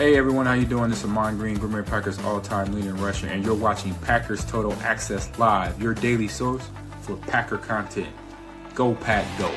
Hey everyone, how you doing? This is Amon Green, Green Bay Packers all-time leader in rushing, and you're watching Packers Total Access Live, your daily source for Packer content. Go Pack, go!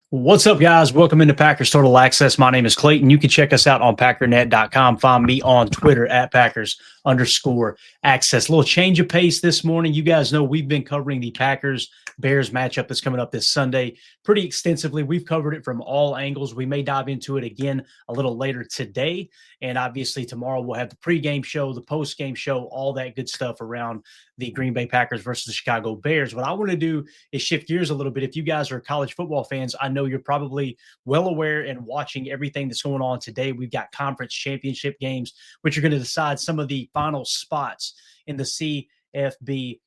What's up, guys? Welcome into Packers Total Access. My name is Clayton. You can check us out on packernet.com. Find me on Twitter at Packers_access. A little change of pace this morning. You guys know we've been covering the Packers-Bears matchup that's coming up this Sunday pretty extensively. We've covered it from all angles. We may dive into it again a little later today. And obviously tomorrow we'll have the pregame show, the postgame show, all that good stuff around the Green Bay Packers versus the Chicago Bears. What I want to do is shift gears a little bit. If you guys are college football fans, I know you're probably well aware and watching everything that's going on today. We've got conference championship games, which are going to decide some of the final spots in the CFP,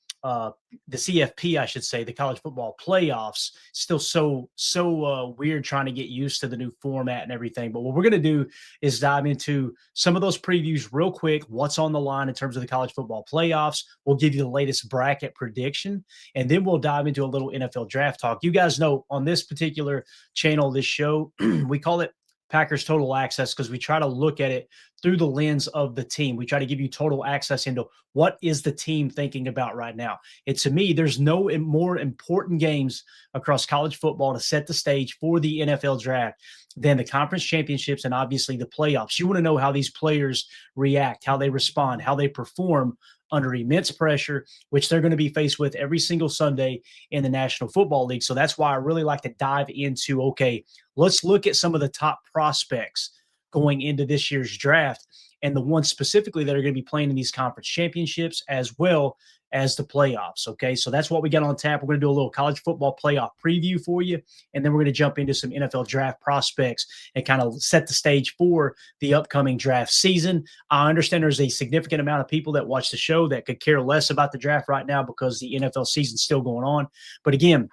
I should say, the college football playoffs. Still so weird trying to get used to the new format and everything. But what we're going to do is dive into some of those previews real quick, what's on the line in terms of the college football playoffs. We'll give you the latest bracket prediction, and then we'll dive into a little NFL draft talk. You guys know on this particular channel, this show, we call it Packers Total Access because we try to look at it through the lens of the team. We try to give you total access into what is the team thinking about right now. And to me, there's no more important games across college football to set the stage for the NFL draft than the conference championships and obviously the playoffs. You want to know how these players react, how they respond, how they perform under immense pressure, which they're going to be faced with every single Sunday in the National Football League. So that's why I really like to dive into, okay, let's look at some of the top prospects going into this year's draft and the ones specifically that are going to be playing in these conference championships as well as the playoffs. Okay, so that's what we got on tap. We're going to do a little college football playoff preview for you, and then we're going to jump into some NFL draft prospects and kind of set the stage for the upcoming draft season. I understand there's a significant amount of people that watch the show that could care less about the draft right now because the NFL season's still going on. But again,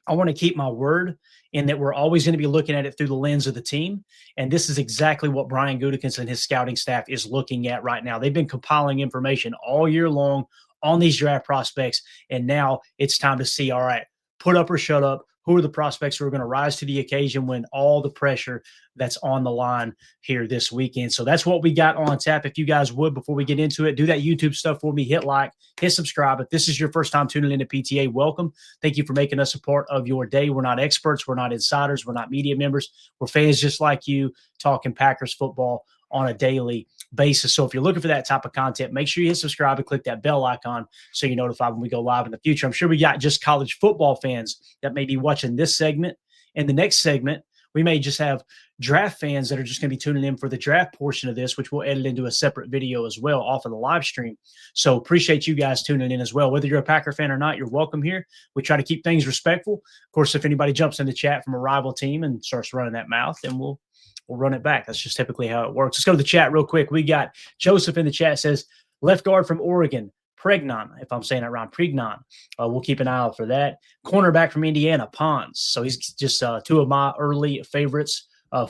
I want to keep my word in that we're always going to be looking at it through the lens of the team. And this is exactly what Brian Gutekunst and his scouting staff is looking at right now. They've been compiling information all year long on these draft prospects. And now it's time to see, all right, put up or shut up. Who are the prospects who are going to rise to the occasion when all the pressure that's on the line here this weekend? So that's what we got on tap. If you guys would, before we get into it, do that YouTube stuff for me. Hit like, hit subscribe. If this is your first time tuning into PTA, welcome. Thank you for making us a part of your day. We're not experts. We're not insiders. We're not media members. We're fans just like you talking Packers football on a daily basis. So if you're looking for that type of content, make sure you hit subscribe and click that bell icon so you're notified when we go live in the future. I'm sure we got just college football fans that may be watching this segment. And the next segment, we may just have draft fans that are just going to be tuning in for the draft portion of this, which we'll edit into a separate video as well off of the live stream. So appreciate you guys tuning in as well. Whether you're a Packer fan or not, you're welcome here. We try to keep things respectful. Of course, if anybody jumps in the chat from a rival team and starts running that mouth, then we'll run it back. That's just typically how it works. Let's go to the chat real quick. We got Joseph in the chat says, left guard from Oregon, Pregnon, if I'm saying that wrong, Pregnon. We'll keep an eye out for that. Cornerback from Indiana, Pons. So he's just two of my early favorites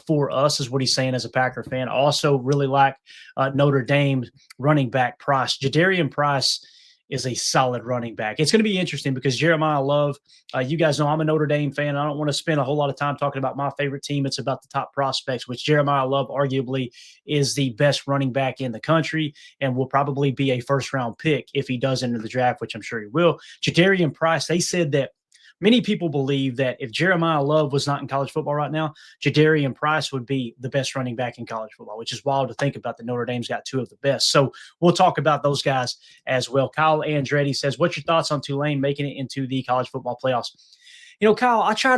for us is what he's saying as a Packer fan. Also really like Notre Dame running back Price. Jadarian Price is a solid running back. It's going to be interesting because Jeremiah Love, you guys know I'm a Notre Dame fan. I don't want to spend a whole lot of time talking about my favorite team. It's about the top prospects, which Jeremiah Love arguably is the best running back in the country and will probably be a first-round pick if he does enter the draft, which I'm sure he will. Jadarian Price, they said that many people believe that if Jeremiah Love was not in college football right now, Jadarian Price would be the best running back in college football, which is wild to think about that Notre Dame's got two of the best. So we'll talk about those guys as well. Kyle Andretti says, what's your thoughts on Tulane making it into the college football playoffs? You know, Kyle, I try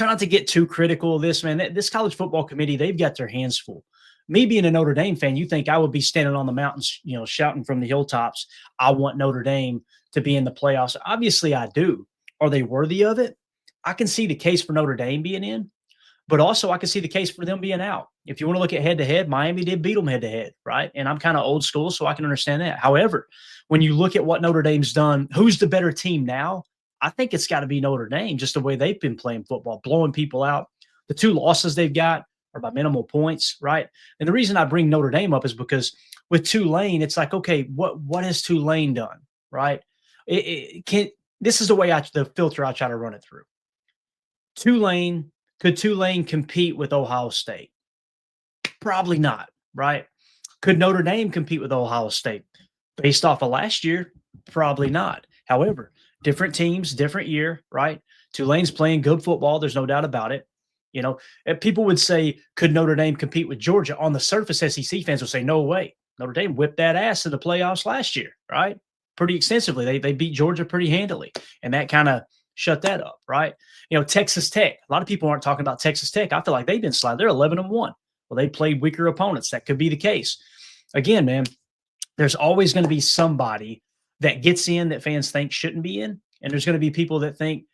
not to get too critical of this, man. This college football committee, they've got their hands full. Me being a Notre Dame fan, you think I would be standing on the mountains, you know, shouting from the hilltops, I want Notre Dame to be in the playoffs. Obviously, I do. Are they worthy of it? I can see the case for Notre Dame being in, but also I can see the case for them being out. If you want to look at head-to-head, Miami did beat them head-to-head, right? And I'm kind of old school, so I can understand that. However, when you look at what Notre Dame's done, who's the better team now? I think it's got to be Notre Dame, just the way they've been playing football, blowing people out. The two losses they've got, or by minimal points, right? And the reason I bring Notre Dame up is because with Tulane, it's like, okay, what has Tulane done, right? It can This is the filter I try to run it through. Could Tulane compete with Ohio State? Probably not, right? Could Notre Dame compete with Ohio State? Based off of last year, probably not. However, different teams, different year, right? Tulane's playing good football. There's no doubt about it. And people would say, could Notre Dame compete with Georgia? On the surface, SEC fans would say, no way. Notre Dame whipped that ass in the playoffs last year, right? Pretty extensively. They beat Georgia pretty handily, and that kind of shut that up, right? Texas Tech. A lot of people aren't talking about Texas Tech. I feel like they've been sliding. They're 11-1. Well, they played weaker opponents. That could be the case. Again, man, there's always going to be somebody that gets in that fans think shouldn't be in, and there's going to be people that think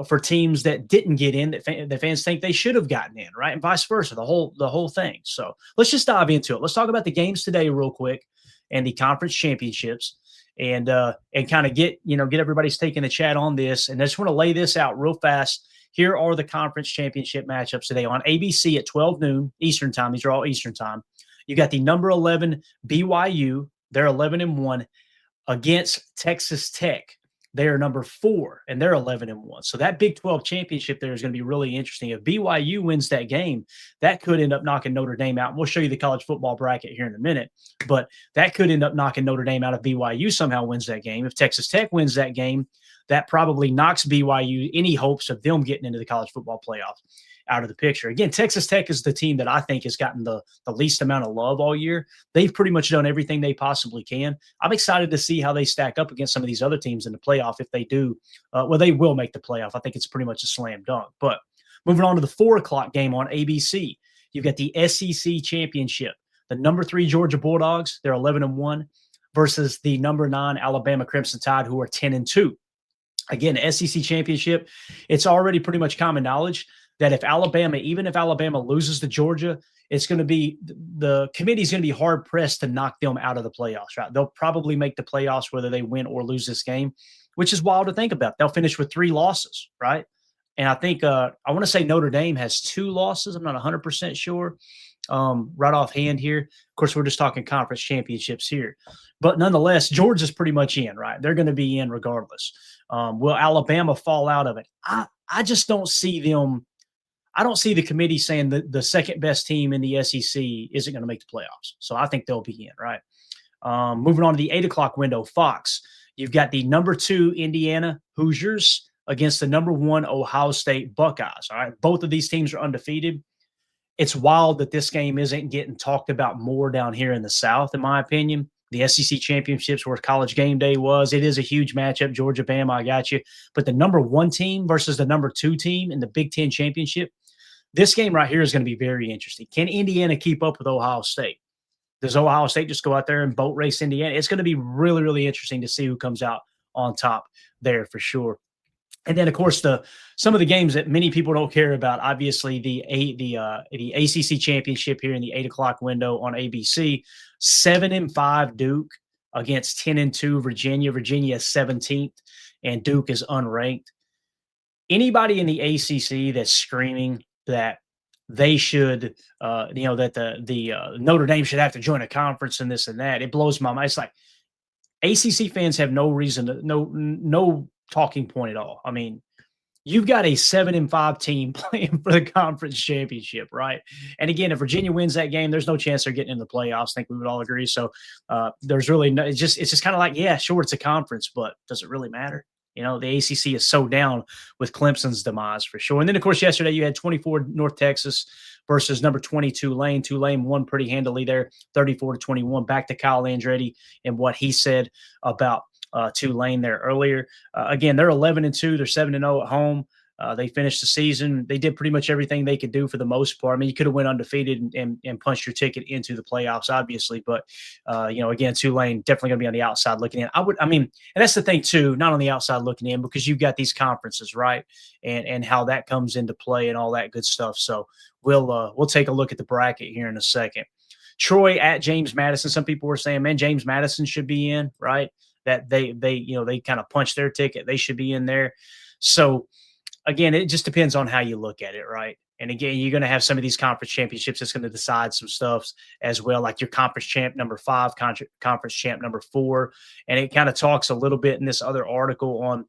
for teams that didn't get in that fans think they should have gotten in, right? And vice versa, the whole thing. So let's just dive into it. Let's talk about the games today real quick and the conference championships, and kind of get everybody's taking the chat on this. And I just want to lay this out real fast. Here are the conference championship matchups today on ABC at 12 noon Eastern time. These are all Eastern time. You got the number 11 BYU. They're 11-1 against Texas Tech. They are number 4, and they're 11-1. So that Big 12 championship there is going to be really interesting. If BYU wins that game, that could end up knocking Notre Dame out. And we'll show you the college football bracket here in a minute, but that could end up knocking Notre Dame out if BYU somehow wins that game. If Texas Tech wins that game, that probably knocks BYU any hopes of them getting into the college football playoff out of the picture. Again, Texas Tech is the team that I think has gotten the least amount of love all year. They've pretty much done everything they possibly can. I'm excited to see how they stack up against some of these other teams in the playoff if they do. They will make the playoff. I think it's pretty much a slam dunk. But moving on to the 4 o'clock game on ABC, you've got the SEC championship. The number 3 Georgia Bulldogs, they're 11-1 versus the number 9 Alabama Crimson Tide, who are 10-2. Again, SEC championship, it's already pretty much common knowledge that even if Alabama loses to Georgia, it's going to be the committee's going to be hard pressed to knock them out of the playoffs, right? They'll probably make the playoffs whether they win or lose this game, which is wild to think about. They'll finish with 3 losses, right? And I think I want to say Notre Dame has 2 losses. I'm not 100% sure right offhand here. Of course, we're just talking conference championships here. But nonetheless, Georgia's pretty much in, right? They're going to be in regardless. Will Alabama fall out of it? I just don't see them. I don't see the committee saying that the second best team in the SEC isn't going to make the playoffs. So I think they'll be in, right? Moving on to the 8 o'clock window, Fox. You've got the number 2 Indiana Hoosiers against the number 1 Ohio State Buckeyes. All right. Both of these teams are undefeated. It's wild that this game isn't getting talked about more down here in the South, in my opinion. The SEC championships where College Game Day was. It is a huge matchup. Georgia, Bama, I got you. But the number 1 team versus the number 2 team in the Big Ten championship, this game right here is going to be very interesting. Can Indiana keep up with Ohio State? Does Ohio State just go out there and boat race Indiana? It's going to be really, really interesting to see who comes out on top there for sure. And then, of course, some of the games that many people don't care about, obviously the ACC championship here in the 8 o'clock window on ABC, 7-5 Duke against 10-2 Virginia. Virginia is 17th, and Duke is unranked. Anybody in the ACC that's screaming that they should, that the Notre Dame should have to join a conference and this and that, it blows my mind. It's like ACC fans have no reason to, no talking point at all. I mean, you've got a 7-5 team playing for the conference championship, right? And again, if Virginia wins that game, there's no chance they're getting in the playoffs. I think we would all agree. So there's really no, it's just kind of like, yeah, sure, it's a conference, but does it really matter? The ACC is so down with Clemson's demise for sure. And then, of course, yesterday you had 24 North Texas versus number 22 Tulane. Tulane won pretty handily there, 34-21. Back to Kyle Andretti and what he said about Tulane there earlier. Again, they're 11-2. They're 7-0 at home. They finished the season. They did pretty much everything they could do for the most part. I mean, you could have went undefeated and punched your ticket into the playoffs, obviously. But, again, Tulane definitely going to be on the outside looking in. And that's the thing, too, not on the outside looking in, because you've got these conferences, right, and how that comes into play and all that good stuff. So we'll take a look at the bracket here in a second. Troy at James Madison. Some people were saying, man, James Madison should be in, right? That they kind of punched their ticket. They should be in there. So, again, it just depends on how you look at it, right? And again, you're going to have some of these conference championships that's going to decide some stuff as well, like your conference champ number 5, conference champ number 4. And it kind of talks a little bit in this other article on,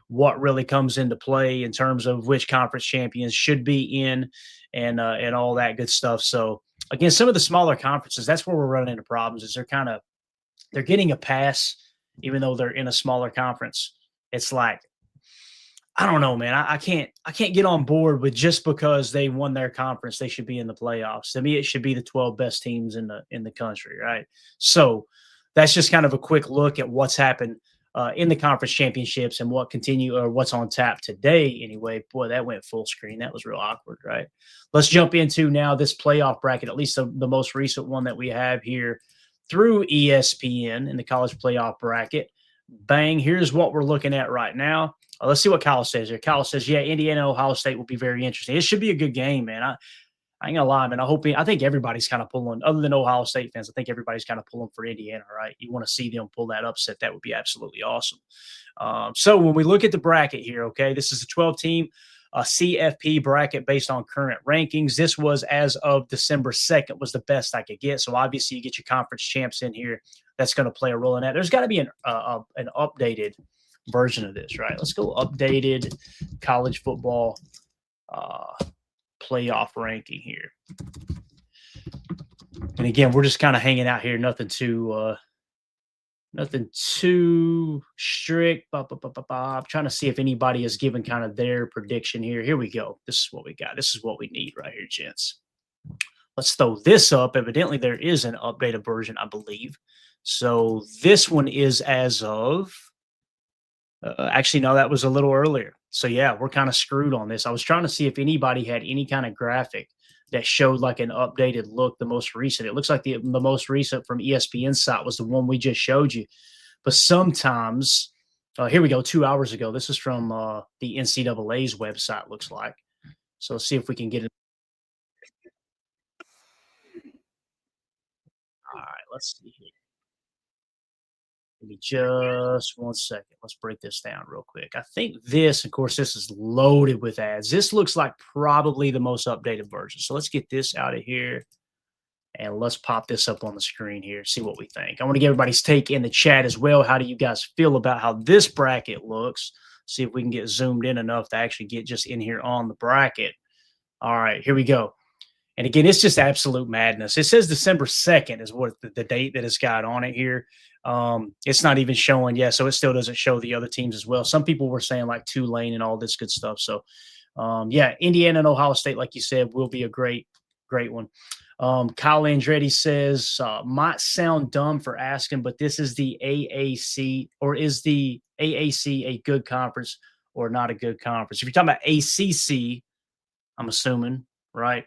what really comes into play in terms of which conference champions should be in and all that good stuff. So again, some of the smaller conferences, that's where we're running into problems is they're getting a pass, even though they're in a smaller conference. It's like, I don't know, man. I can't get on board with just because they won their conference, they should be in the playoffs. To me, it should be the 12 best teams in the country, right? So that's just kind of a quick look at what's happened in the conference championships and what's on tap today. Anyway, boy, that went full screen. That was real awkward, right? Let's jump into now this playoff bracket, at least the most recent one that we have here through ESPN in the college playoff bracket. Bang! Here's what we're looking at right now. Let's see what Kyle says here. Kyle says, yeah, Indiana, Ohio State will be very interesting. It should be a good game, man. I ain't gonna lie, man. I think everybody's kind of pulling, other than Ohio State fans, I think everybody's kind of pulling for Indiana, right? You want to see them pull that upset. That would be absolutely awesome. So when we look at the bracket here, okay, this is a 12-team CFP bracket based on current rankings. This was as of December 2nd was the best I could get. So obviously you get your conference champs in here. That's going to play a role in that. There's got to be an updated version of this, right? Let's go updated college football playoff ranking here. And again, we're just kind of hanging out here, nothing too strict. I'm trying to see if anybody has given kind of their prediction here. Here we go. This is what we got. This is what we need right here, gents. Let's throw this up. Evidently, there is an updated version, I believe. So this one is as of actually, no, that was a little earlier. So, yeah, we're kind of screwed on this. I was trying to see if anybody had any kind of graphic that showed like an updated look, the most recent. It looks like the most recent from ESPN site was the one we just showed you. But sometimes, here we go, 2 hours ago. This is from the NCAA's website, looks like. So let's see if we can get it. All right, let's see here. Give me just 1 second. Let's break this down real quick. I think this, of course, this is loaded with ads. This looks like probably the most updated version. So let's get this out of here and let's pop this up on the screen here, see what we think. I want to get everybody's take in the chat as well. How do you guys feel about how this bracket looks? See if we can get zoomed in enough to actually get just in here on the bracket. All right, here we go. And again, it's just absolute madness. It says December 2nd is what the date that it's got on it here. It's not even showing yet, so it still doesn't show the other teams as well. Some people were saying like Tulane and all this good stuff. So, yeah, Indiana and Ohio State, like you said, will be a great one. Kyle Andretti says, might sound dumb for asking, but this is the AAC, or is the AAC a good conference or not a good conference? If you're talking about ACC, I'm assuming, right?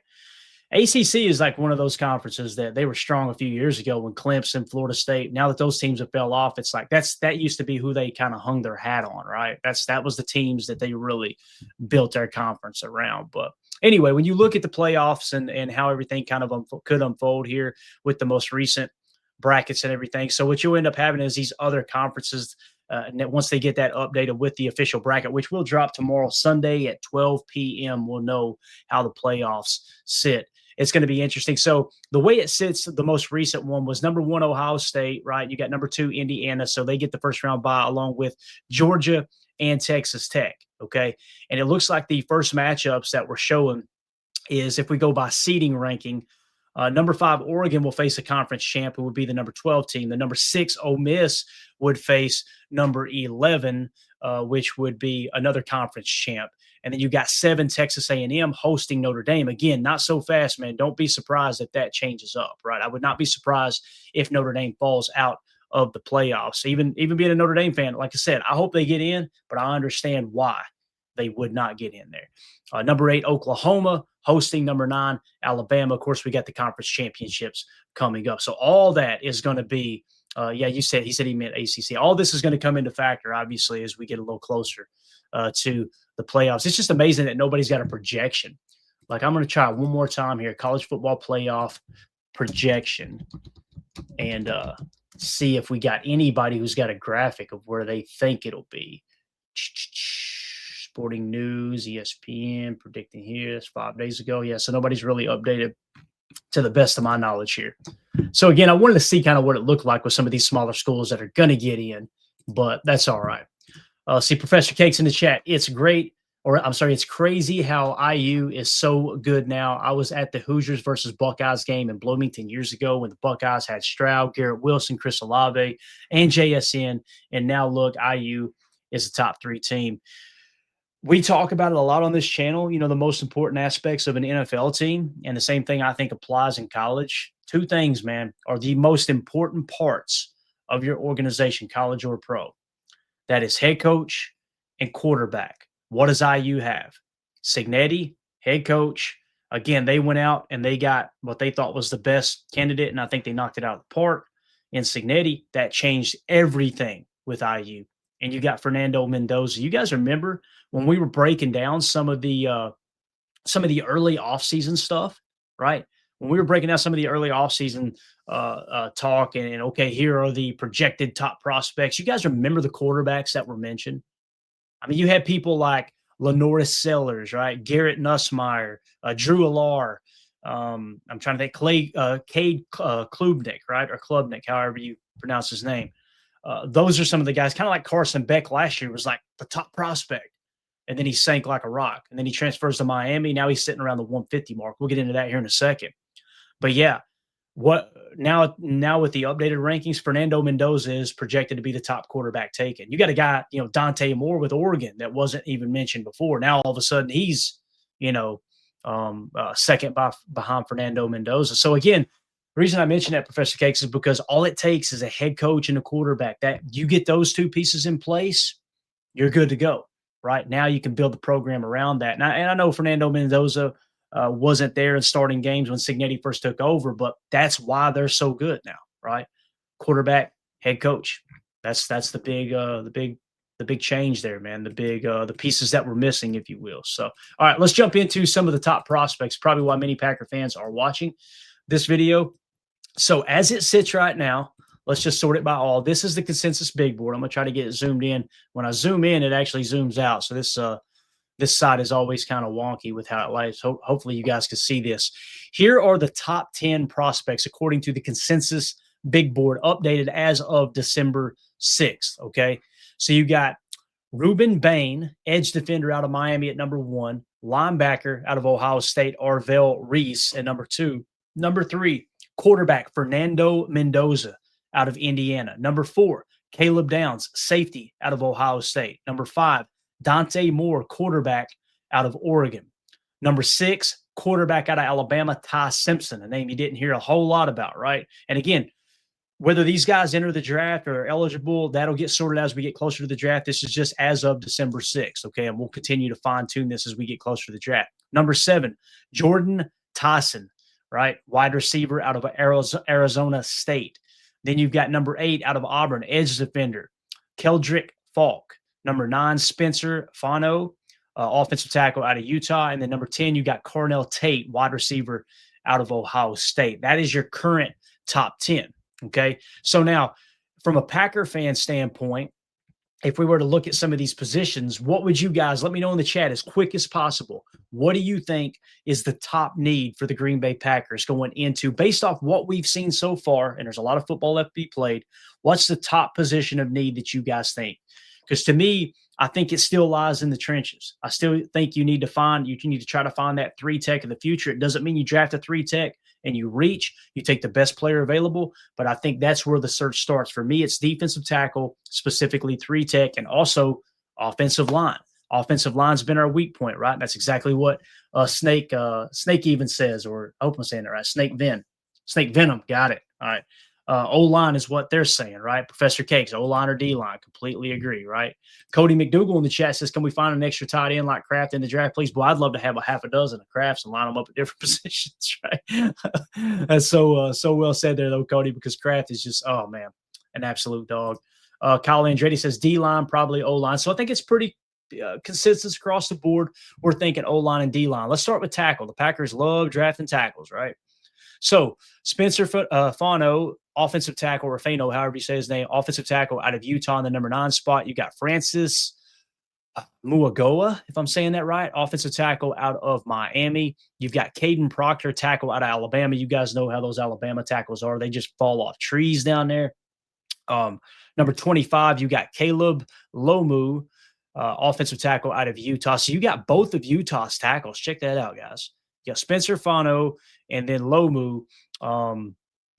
ACC is like one of those conferences that they were strong a few years ago when Clemson, Florida State. Now that those teams have fell off, it's like that used to be who they kind of hung their hat on, right? That was the teams that they really built their conference around. But anyway, when you look at the playoffs and how everything kind of could unfold here with the most recent brackets and everything, so what you'll end up having is these other conferences. And then once they get that updated with the official bracket, which will drop tomorrow, Sunday at 12 p.m., we'll know how the playoffs sit. It's going to be interesting. So the way it sits, the most recent one was number 1, Ohio State, right? You got number 2, Indiana. So they get the first round bye along with Georgia and Texas Tech. Okay. And it looks like the first matchups that we're showing is, if we go by seeding ranking, number 5, Oregon will face a conference champ who would be the number 12 team. The number 6, Ole Miss would face number 11, which would be another conference champ. And then you got 7, Texas A&M hosting Notre Dame. Again, not so fast, man. Don't be surprised if that changes up, right? I would not be surprised if Notre Dame falls out of the playoffs. Even being a Notre Dame fan, like I said, I hope they get in, but I understand why they would not get in there. Number 8, Oklahoma hosting number 9, Alabama. Of course, we got the conference championships coming up. So all that is going to be, he said he meant ACC. All this is going to come into factor, obviously, as we get a little closer to the playoffs. It's just amazing that nobody's got a projection. Like, I'm going to try one more time here, college football playoff projection, and see if we got anybody who's got a graphic of where they think it'll be. Sporting News, ESPN, predicting here. That's 5 days ago. Yeah, so nobody's really updated to the best of my knowledge here. So again, I wanted to see kind of what it looked like with some of these smaller schools that are going to get in, but that's all right. See Professor Cakes in the chat. It's great, or I'm sorry, it's crazy how IU is so good now. I was at the Hoosiers versus Buckeyes game in Bloomington years ago when the Buckeyes had Stroud, Garrett Wilson, Chris Olave, and JSN, and now look, IU is a top 3 team. We talk about it a lot on this channel, the most important aspects of an NFL team. And the same thing I think applies in college. 2 things, man, are the most important parts of your organization, college or pro. That is head coach and quarterback. What does IU have? Cignetti, head coach. Again, they went out and they got what they thought was the best candidate, and I think they knocked it out of the park. In Cignetti, that changed everything with IU. And you got Fernando Mendoza. You guys remember when we were breaking down some of the early offseason stuff, right? When we were breaking down some of the early offseason talk and okay, here are the projected top prospects. You guys remember the quarterbacks that were mentioned? I mean, you had people like Lenoris Sellers, right? Garrett Nussmeier, Drew Allar. I'm trying to think, Cade Klubnik, right? Or Klubnik, however you pronounce his name. Those are some of the guys, kind of like Carson Beck last year was like the top prospect. And then he sank like a rock. And then he transfers to Miami. Now he's sitting around the 150 mark. We'll get into that here in a second. But yeah, what now with the updated rankings, Fernando Mendoza is projected to be the top quarterback taken. You got a guy, Dante Moore with Oregon that wasn't even mentioned before. Now all of a sudden he's, second behind Fernando Mendoza. So again, the reason I mention that, Professor Cakes, is because all it takes is a head coach and a quarterback. That you get those 2 pieces in place, you're good to go. Right now, you can build the program around that. And I know Fernando Mendoza wasn't there in starting games when Cignetti first took over, but that's why they're so good now, right? Quarterback, head coach. That's the big change there, man. The pieces that we're missing, if you will. So, all right, let's jump into some of the top prospects. Probably why many Packer fans are watching this video. So, as it sits right now, let's just sort it by all. This is the consensus big board. I'm going to try to get it zoomed in. When I zoom in, it actually zooms out. So this side is always kind of wonky with how it lies. Hopefully you guys can see this. Here are the top 10 prospects according to the consensus big board updated as of December 6th. Okay. So you got Ruben Bain, edge defender out of Miami at number 1, linebacker out of Ohio State, Arvell Reese at number 2. Number 3, quarterback Fernando Mendoza out of Indiana. Number 4, Caleb Downs, safety out of Ohio State. Number 5, Dante Moore, quarterback out of Oregon. Number 6, quarterback out of Alabama, Ty Simpson, a name you didn't hear a whole lot about, right? And again, whether these guys enter the draft or are eligible, that'll get sorted as we get closer to the draft. This is just as of December 6th, okay? And we'll continue to fine-tune this as we get closer to the draft. Number 7, Jordan Tyson, right? Wide receiver out of Arizona State. Then you've got number 8 out of Auburn, edge defender, Keldrick Falk. Number 9, Spencer Fano, offensive tackle out of Utah. And then number 10, you got Cornell Tate, wide receiver out of Ohio State. That is your current top 10, okay? So now, from a Packer fan standpoint, if we were to look at some of these positions, what would you guys, let me know in the chat as quick as possible, what do you think is the top need for the Green Bay Packers going into, based off what we've seen so far, and there's a lot of football left to be played, what's the top position of need that you guys think? Because to me, I think it still lies in the trenches. I still think you need to try to find that 3 tech of the future. It doesn't mean you draft a 3 tech and you reach, you take the best player available. But I think that's where the search starts. For me, it's defensive tackle, specifically 3 tech, and also offensive line. Offensive line's been our weak point, right? That's exactly what Snake even says, or I hope I'm saying it right. Snake Venom, got it. All right. O-line is what they're saying, right? Professor Cakes, O-line or D-line, completely agree, right? Cody McDougal in the chat says, can we find an extra tight end like Kraft in the draft, please? Boy, I'd love to have a half a dozen of Krafts and line them up at different positions, right? That's so well said there, though, Cody, because Kraft is just, oh, man, an absolute dog. Kyle Andretti says D-line, probably O-line. So I think it's pretty consensus across the board. We're thinking O-line and D-line. Let's start with tackle. The Packers love drafting tackles, right? So Spencer Fano, offensive tackle, or Fano, however you say his name, offensive tackle out of Utah in the number 9 spot. You got Francis Muagoa, if I'm saying that right, offensive tackle out of Miami. You've got Caden Proctor, tackle out of Alabama. You guys know how those Alabama tackles are. They just fall off trees down there. Number 25, you got Caleb Lomu, offensive tackle out of Utah. So you got both of Utah's tackles. Check that out, guys. You got Spencer Fano and then Lomu.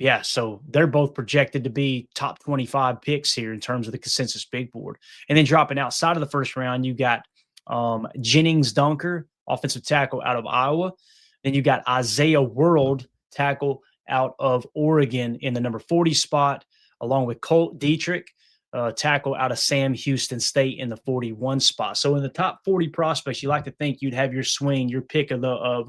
Yeah, so they're both projected to be top 25 picks here in terms of the consensus big board. And then dropping outside of the first round, you got Jennings Dunker, offensive tackle out of Iowa. Then you got Isaiah World, tackle out of Oregon in the number 40 spot, along with Colt Dietrich, tackle out of Sam Houston State in the 41 spot. So in the top 40 prospects, you like to think you'd have your swing, your pick of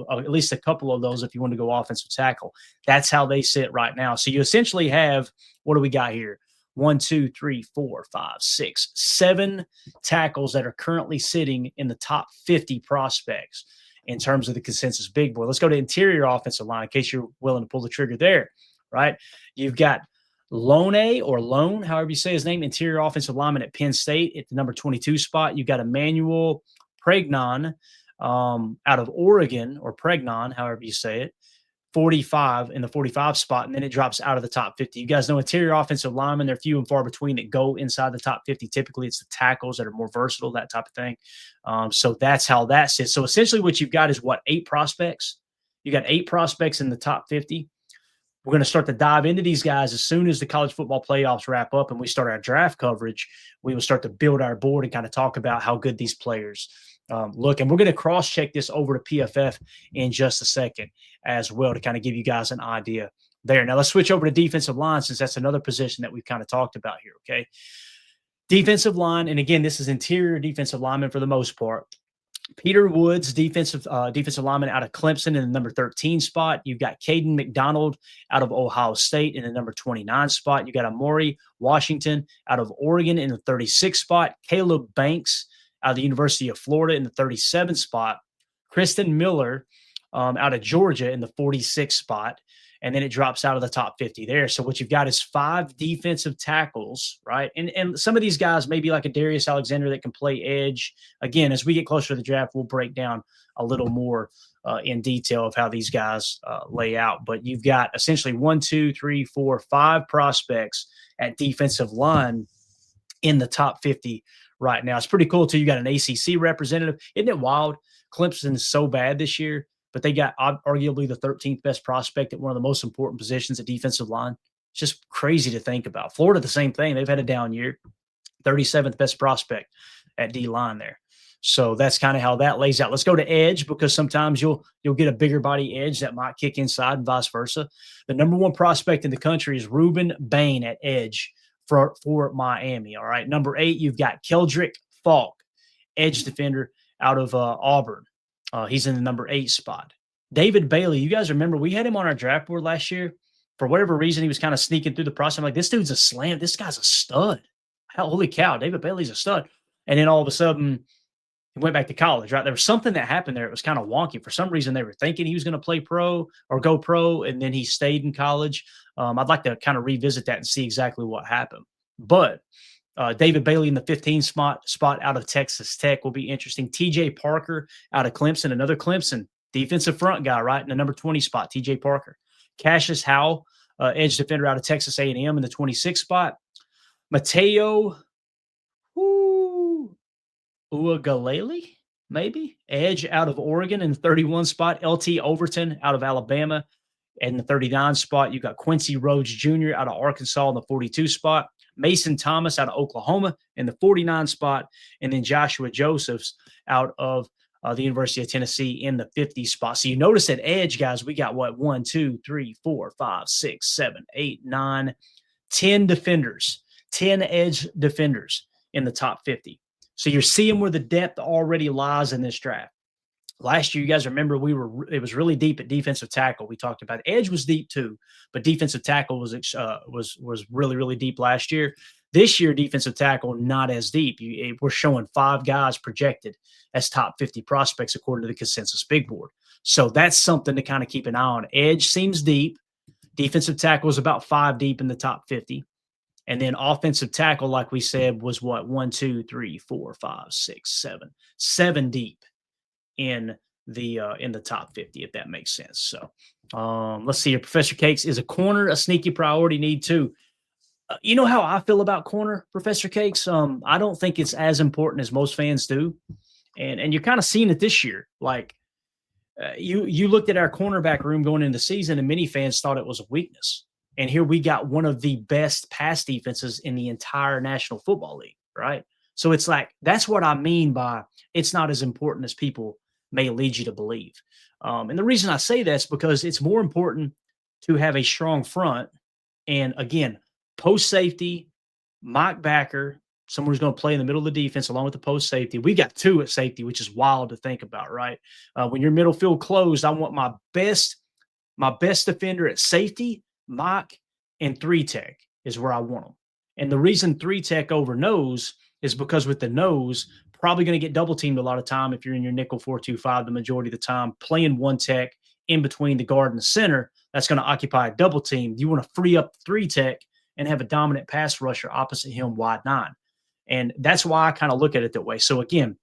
at least a couple of those if you want to go offensive tackle. That's how they sit right now. So you essentially have, what do we got here? 1, 2, 3, 4, 5, 6, 7 tackles that are currently sitting in the top 50 prospects in terms of the consensus big board. Let's go to interior offensive line in case you're willing to pull the trigger there, right? You've got Lone, however you say his name, interior offensive lineman at Penn State at the number 22 spot. You've got Emmanuel Pregnon out of Oregon, or Pregnon, however you say it, 45 in the 45 spot, and then it drops out of the top 50. You guys know interior offensive linemen, they're few and far between that go inside the top 50. Typically, it's the tackles that are more versatile, that type of thing. So that's how that sits. So essentially what you've got is 8 prospects? You got 8 prospects in the top 50. We're going to start to dive into these guys as soon as the college football playoffs wrap up and we start our draft coverage. We will start to build our board and kind of talk about how good these players look. And we're going to cross-check this over to PFF in just a second as well to kind of give you guys an idea there. Now, let's switch over to defensive line since that's another position that we've kind of talked about here, okay? Defensive line, and again, this is interior defensive lineman for the most part. Peter Woods, defensive lineman out of Clemson in the number 13 spot. You've got Caden McDonald out of Ohio State in the number 29 spot. You got Amori Washington out of Oregon in the 36 spot. Caleb Banks out of the University of Florida in the 37 spot. Kristen Miller out of Georgia in the 46 spot. And then it drops out of the top 50 there. So what you've got is 5 defensive tackles, right? And some of these guys may be like a Darius Alexander that can play edge. Again, as we get closer to the draft, we'll break down a little more in detail of how these guys lay out. But you've got essentially 1, 2, 3, 4, 5 prospects at defensive line in the top 50 right now. It's pretty cool, too. You got an ACC representative. Isn't it wild? Clemson is so bad this year, but they got arguably the 13th best prospect at one of the most important positions at defensive line. It's just crazy to think about. Florida, the same thing. They've had a down year. 37th best prospect at D-line there. So that's kind of how that lays out. Let's go to edge because sometimes you'll get a bigger body edge that might kick inside and vice versa. The number 1 prospect in the country is Ruben Bain at edge for Miami. All right. Number 8, you've got Keldrick Falk, edge defender out of Auburn. He's in the number 8 spot. David Bailey, you guys remember we had him on our draft board last year. For whatever reason, he was kind of sneaking through the process. I'm like, this dude's a slam. This guy's a stud. Holy cow, David Bailey's a stud. And then all of a sudden, he went back to college, right? There was something that happened there. It was kind of wonky. For some reason, they were thinking he was going to play pro or go pro, and then he stayed in college. I'd like to kind of revisit that and see exactly what happened. But David Bailey in the 15 spot out of Texas Tech will be interesting. TJ Parker out of Clemson, another Clemson defensive front guy, right, in the number 20 spot, TJ Parker. Cassius Howell, edge defender out of Texas A&M in the 26 spot. Mateo Uiagalelei, maybe, edge out of Oregon in the 31 spot. LT Overton out of Alabama in the 39 spot. You got Quincy Rhodes Jr. out of Arkansas in the 42 spot. Mason Thomas out of Oklahoma in the 49 spot, and then Joshua Josephs out of the University of Tennessee in the 50 spot. So you notice at edge, guys, we got 1, 2, 3, 4, 5, 6, 7, 8, 9, 10 defenders, 10 edge defenders in the top 50. So you're seeing where the depth already lies in this draft. Last year, you guys remember it was really deep at defensive tackle. We talked about edge was deep too, but defensive tackle was really, really deep last year. This year, defensive tackle not as deep. We're showing 5 guys projected as top 50 prospects according to the consensus big board. So that's something to kind of keep an eye on. Edge seems deep. Defensive tackle is about 5 deep in the top 50. And then offensive tackle, like we said, was what, 1, 2, 3, 4, 5, 6, 7 deep in the top 50, if that makes sense. So let's see here. Professor Cakes, is a corner a sneaky priority need too? You know how I feel about corner, Professor Cakes? I don't think it's as important as most fans do. And you're kind of seeing it this year. Like you looked at our cornerback room going into the season, and many fans thought it was a weakness. And here we got one of the best pass defenses in the entire National Football League, right? So it's like, that's what I mean by it's not as important as people may lead you to believe. And the reason I say that's because it's more important to have a strong front. And again, post safety, Mike Backer, someone who's going to play in the middle of the defense along with the post safety. We got 2 at safety, which is wild to think about, right? When your middle field closed, I want my best defender at safety, Mike, and 3 tech is where I want them. And the reason 3 tech over nose is because with the nose, probably going to get double teamed a lot of time if you're in your nickel 4-2-5 the majority of the time, playing 1 tech in between the guard and the center. That's going to occupy a double team. You want to free up 3 tech and have a dominant pass rusher opposite him wide 9. And that's why I kind of look at it that way. So again,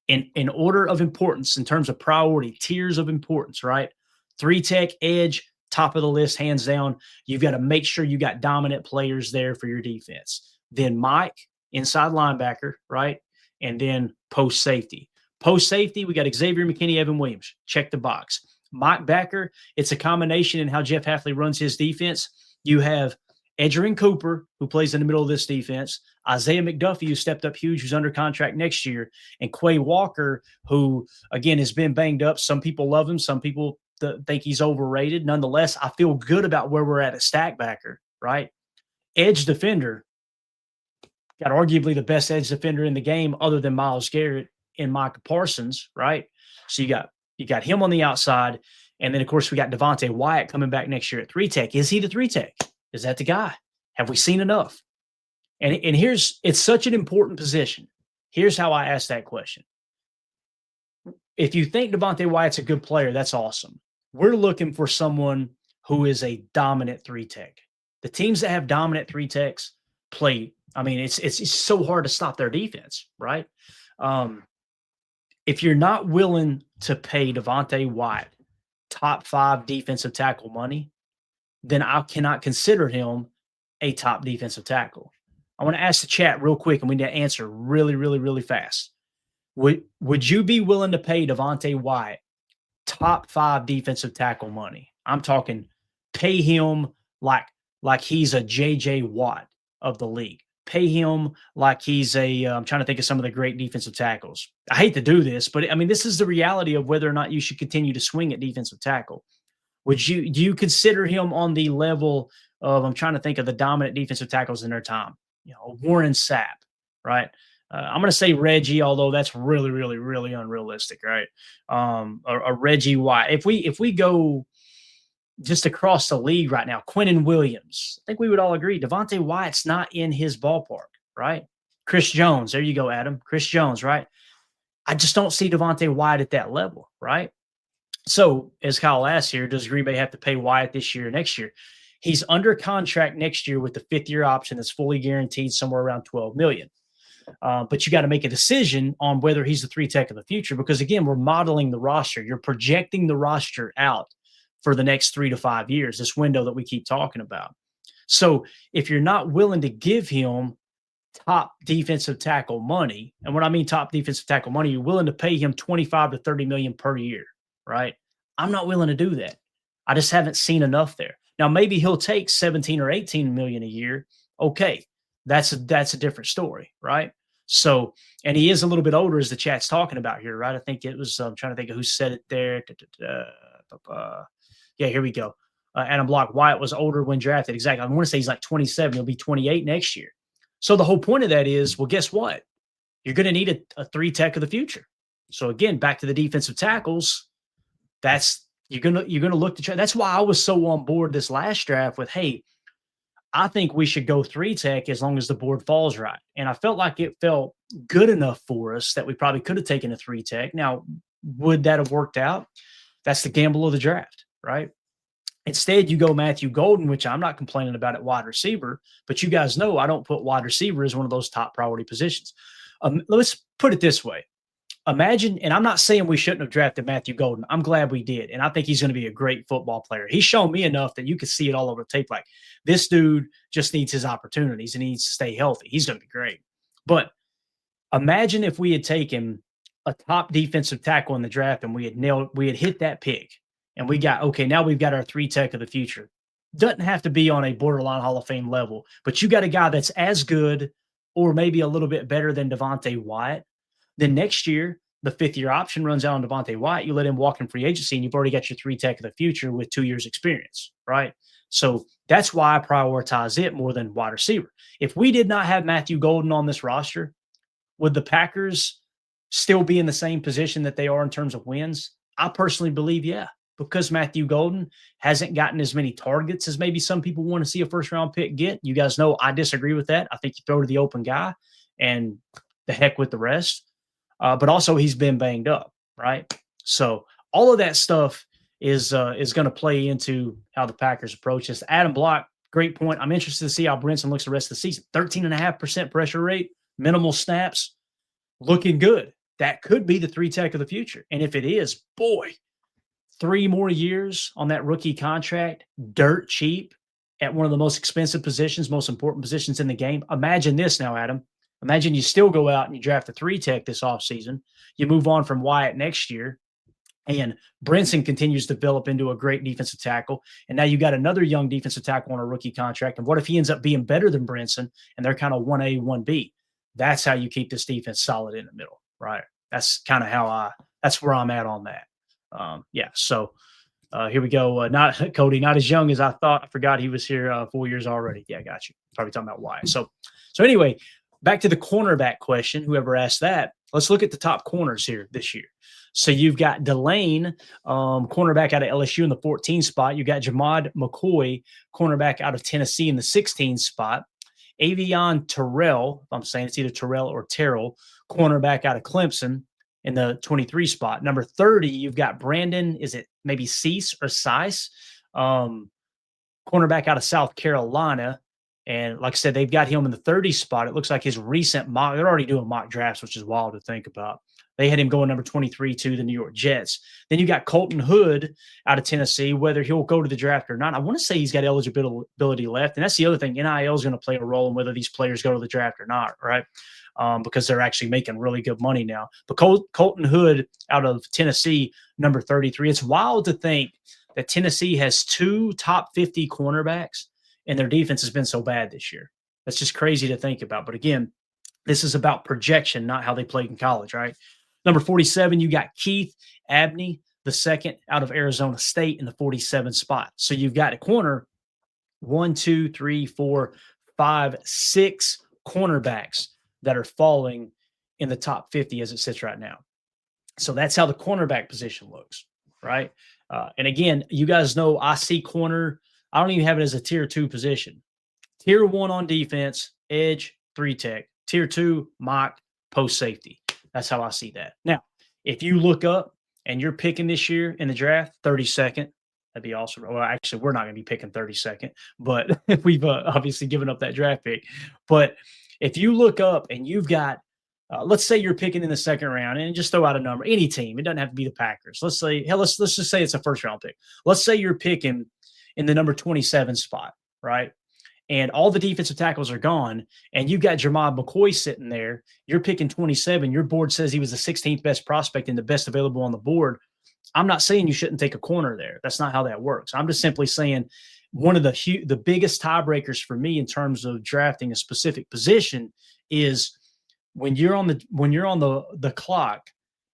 in order of importance, in terms of priority, tiers of importance, right? 3 tech, edge, top of the list, hands down. You've got to make sure you got dominant players there for your defense. Then Mike, inside linebacker, right? And then post safety. Post safety, we got Xavier McKinney, Evan Williams. Check the box. Mike Backer, it's a combination in how Jeff Hafley runs his defense. You have Edgerrin Cooper, who plays in the middle of this defense, Isaiah McDuffie, who stepped up huge, who's under contract next year, and Quay Walker, who, again, has been banged up. Some people love him. Some people think he's overrated. Nonetheless, I feel good about where we're at stack backer, right? Edge defender, got arguably the best edge defender in the game other than Myles Garrett and Micah Parsons, right? So you got him on the outside. And then, of course, we got Devontae Wyatt coming back next year at 3 tech. Is he the 3 tech? Is that the guy? Have we seen enough? And it's such an important position. Here's how I ask that question. If you think Devontae Wyatt's a good player, that's awesome. We're looking for someone who is a dominant 3 tech. The teams that have dominant 3 techs play. I mean, it's so hard to stop their defense, right? If you're not willing to pay Devontae Wyatt top 5 defensive tackle money, then I cannot consider him a top defensive tackle. I want to ask the chat real quick, and we need to answer really, really, really fast. Would you be willing to pay Devontae Wyatt top 5 defensive tackle money? I'm talking pay him like he's a J.J. Watt of the league. Pay him like he's I'm trying to think of some of the great defensive tackles. I hate to do this, but I mean, this is the reality of whether or not you should continue to swing at defensive tackle. Do you consider him on the level of, I'm trying to think of the dominant defensive tackles in their time, Warren Sapp, right? I'm going to say Reggie, although that's really, really, really unrealistic, right? A Reggie White. If we go just across the league right now, Quinnen Williams, I think we would all agree Devontae Wyatt's not in his ballpark, right? Chris Jones, there you go, Adam. Chris Jones, right? I just don't see Devontae Wyatt at that level, right? So, as Kyle asked here, does Green Bay have to pay Wyatt this year or next year? He's under contract next year with the 5th-year option that's fully guaranteed somewhere around $12 million. But you got to make a decision on whether he's the 3 tech of the future because, again, we're modeling the roster. You're projecting the roster out for the next 3 to 5 years, this window that we keep talking about. So if you're not willing to give him top defensive tackle money, and when I mean top defensive tackle money, you're willing to pay him $25 to $30 million per year, right? I'm not willing to do that. I just haven't seen enough there. Now, maybe he'll take 17 or 18 million a year. Okay. That's a different story, right? So, and he is a little bit older as the chat's talking about here, right? I think it was, I'm trying to think of who said it there. Yeah, here we go. Adam Block, Wyatt was older when drafted. Exactly. I want to say he's like 27. He'll be 28 next year. So the whole point of that is, well, guess what? You're going to need a 3 tech of the future. So again, back to the defensive tackles, you're gonna look to try. That's why I was so on board this last draft with, hey, I think we should go 3 tech as long as the board falls right. And I felt like it felt good enough for us that we probably could have taken a 3 tech. Now, would that have worked out? That's the gamble of the draft, right? Instead, you go Matthew Golden, which I'm not complaining about at wide receiver, but you guys know I don't put wide receiver as one of those top priority positions. Let's put it this way. Imagine, and I'm not saying we shouldn't have drafted Matthew Golden. I'm glad we did. And I think he's going to be a great football player. He's shown me enough that you can see it all over the tape. Like, this dude just needs his opportunities and he needs to stay healthy. He's going to be great. But imagine if we had taken a top defensive tackle in the draft and we had hit that pick and we got, okay, now we've got our 3 tech of the future. Doesn't have to be on a borderline Hall of Fame level, but you got a guy that's as good or maybe a little bit better than Devontae Wyatt. Then next year, the 5th-year option runs out on Devontae Wyatt. You let him walk in free agency, and you've already got your 3 tech of the future with 2 years experience, right? So that's why I prioritize it more than wide receiver. If we did not have Matthew Golden on this roster, would the Packers still be in the same position that they are in terms of wins? I personally believe, yeah, because Matthew Golden hasn't gotten as many targets as maybe some people want to see a first-round pick get. You guys know I disagree with that. I think you throw to the open guy and the heck with the rest. But also he's been banged up, right? So all of that stuff is going to play into how the Packers approach this. Adam Block, great point. I'm interested to see how Brinson looks the rest of the season. 13.5% pressure rate, minimal snaps, looking good. That could be the 3 tech of the future. And if it is, boy, 3 more years on that rookie contract, dirt cheap at one of the most expensive positions, most important positions in the game. Imagine this now, Adam. Imagine you still go out and you draft a 3 tech this offseason. You move on from Wyatt next year, and Brinson continues to develop into a great defensive tackle. And now you got another young defensive tackle on a rookie contract. And what if he ends up being better than Brinson and they're kind of 1A, 1B? That's how you keep this defense solid in the middle, right? That's kind of that's where I'm at on that. So here we go. Not Cody, not as young as I thought. I forgot he was here 4 years already. Yeah, I got you. Probably talking about Wyatt. So anyway, back to the cornerback question, whoever asked that, let's look at the top corners here this year. So you've got Delane, cornerback out of LSU in the 14 spot. You got Jamad McCoy, cornerback out of Tennessee in the 16 spot. Avion Terrell, I'm saying it's either Terrell or Terrell, cornerback out of Clemson in the 23 spot. Number 30, you've got Brandon, is it maybe Cease or Sice, cornerback out of South Carolina. And like I said, they've got him in the 30 spot. It looks like his recent mock, they're already doing mock drafts, which is wild to think about. They had him going number 23 to the New York Jets. Then you got Colton Hood out of Tennessee, whether he'll go to the draft or not. I want to say he's got eligibility left. And that's the other thing. NIL is going to play a role in whether these players go to the draft or not, right? Because they're actually making really good money now. But Colton Hood out of Tennessee, number 33. It's wild to think that Tennessee has 2 top 50 cornerbacks and their defense has been so bad this year. That's just crazy to think about. But again, this is about projection, not how they played in college, right? Number 47, you got Keith Abney, the second out of Arizona State in the 47 spot. So you've got a corner, 1, 2, 3, 4, 5, 6 cornerbacks that are falling in the top 50 as it sits right now. So that's how the cornerback position looks, right? And again, you guys know I see corner, I don't even have it as a tier 2 position. Tier 1 on defense, edge, 3 tech. Tier 2, mock, post safety. That's how I see that. Now, if you look up and you're picking this year in the draft, 32nd, that'd be awesome. Well, actually, we're not going to be picking 32nd, but we've obviously given up that draft pick. But if you look up and you've got, let's say you're picking in the 2nd round, and just throw out a number, any team, it doesn't have to be the Packers. Let's say, hell, let's just say it's a 1st round pick. Let's say you're picking in the number 27 spot, right? And all the defensive tackles are gone, and you've got Jamad McCoy sitting there. You're picking 27. Your board says he was the 16th best prospect and the best available on the board. I'm not saying you shouldn't take a corner there. That's not how that works. I'm just simply saying one of the biggest tiebreakers for me in terms of drafting a specific position is when you're on the clock,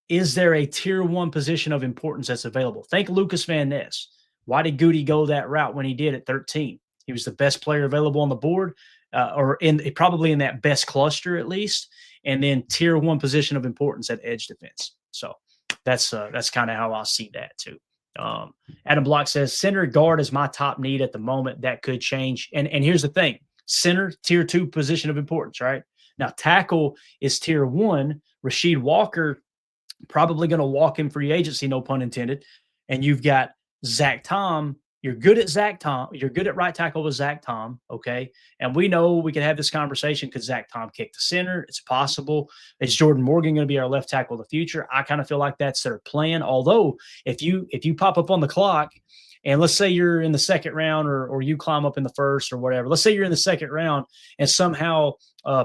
is there a tier 1 position of importance that's available? Think Lucas Van Ness. Why did Goody go that route when he did at 13? He was the best player available on the board, or probably in that best cluster at least, and then tier 1 position of importance at edge defense. So that's kind of how I see that too. Adam Block says center guard is my top need at the moment. That could change. And here's the thing: center tier 2 position of importance, right? Now tackle is tier 1. Rasheed Walker probably going to walk in free agency, no pun intended. And you've got Zach Tom, You're good at Zach Tom. You're good at right tackle with Zach Tom. Okay. And we know we can have this conversation because Zach Tom kicked the center. It's possible. Is Jordan Morgan going to be our left tackle of the future? I kind of feel like that's their plan. Although if you pop up on the clock and let's say you're in the second round or you climb up in the first or whatever, let's say you're in the second round and somehow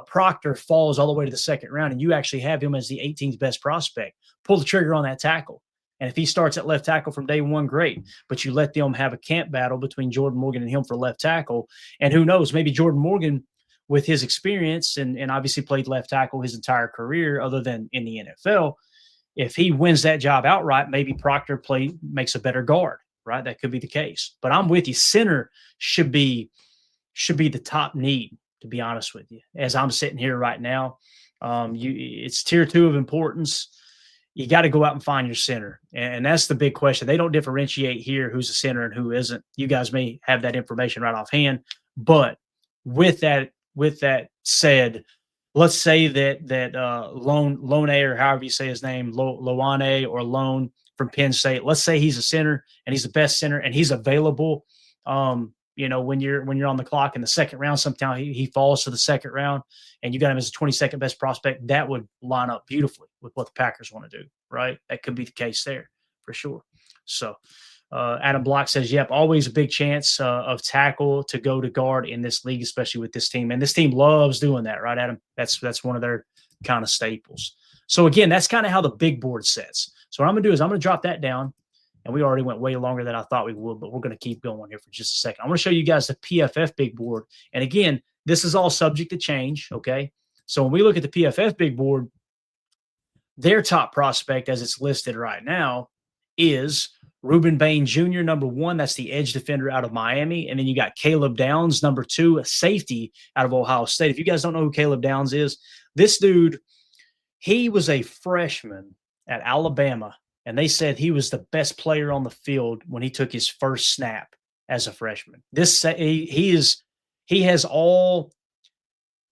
Proctor falls all the way to the second round and you actually have him as the 18th best prospect, pull the trigger on that tackle. And if he starts at left tackle from day one, great. But you let them have a camp battle between Jordan Morgan and him for left tackle. And who knows, maybe Jordan Morgan, with his experience and obviously played left tackle his entire career other than in the NFL, if he wins that job outright, maybe Proctor makes a better guard, right? That could be the case. But I'm with you. Center should be the top need, to be honest with you. As I'm sitting here right now, it's tier 2 of importance. You got to go out and find your center. And that's the big question. They don't differentiate here who's a center and who isn't. You guys may have that information right offhand. But with that said, let's say that Lone or however you say his name, Loane or Lone from Penn State, let's say he's a center and he's the best center and he's available. When you're on the clock in the second round, sometime he falls to the second round and you got him as a 22nd best prospect, that would line up beautifully with what the Packers want to do, right? That could be the case there for sure. So Adam Block says, yep, always a big chance of tackle to go to guard in this league, especially with this team. And this team loves doing that, right, Adam? That's one of their kind of staples. So again, that's kind of how the big board sets. So what I'm going to do is I'm going to drop that down. And we already went way longer than I thought we would, but we're going to keep going here for just a second. I'm going to show you guys the PFF big board. And again, this is all subject to change, okay? So when we look at the PFF big board, their top prospect as it's listed right now is Reuben Bain Jr., number 1. That's the edge defender out of Miami. And then you got Caleb Downs, number 2, a safety out of Ohio State. If you guys don't know who Caleb Downs is, this dude, he was a freshman at Alabama. And they said he was the best player on the field when he took his first snap as a freshman. He has all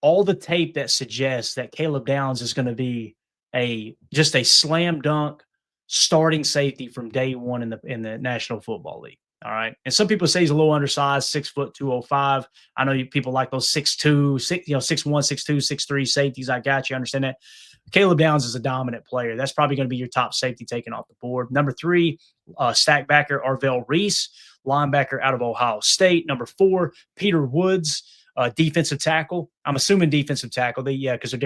the tape that suggests that Caleb Downs is going to be just a slam dunk starting safety from day one in the National Football League. All right. And some people say he's a little undersized, 6 foot 205. I know people like those 6'2", 6'1", 6'2", 6'3" safeties. I got you. I understand that. Caleb Downs is a dominant player. That's probably going to be your top safety taken off the board. Number 3, stack backer Arvell Reese, linebacker out of Ohio State. Number 4, Peter Woods, defensive tackle. I'm assuming defensive tackle. Because they're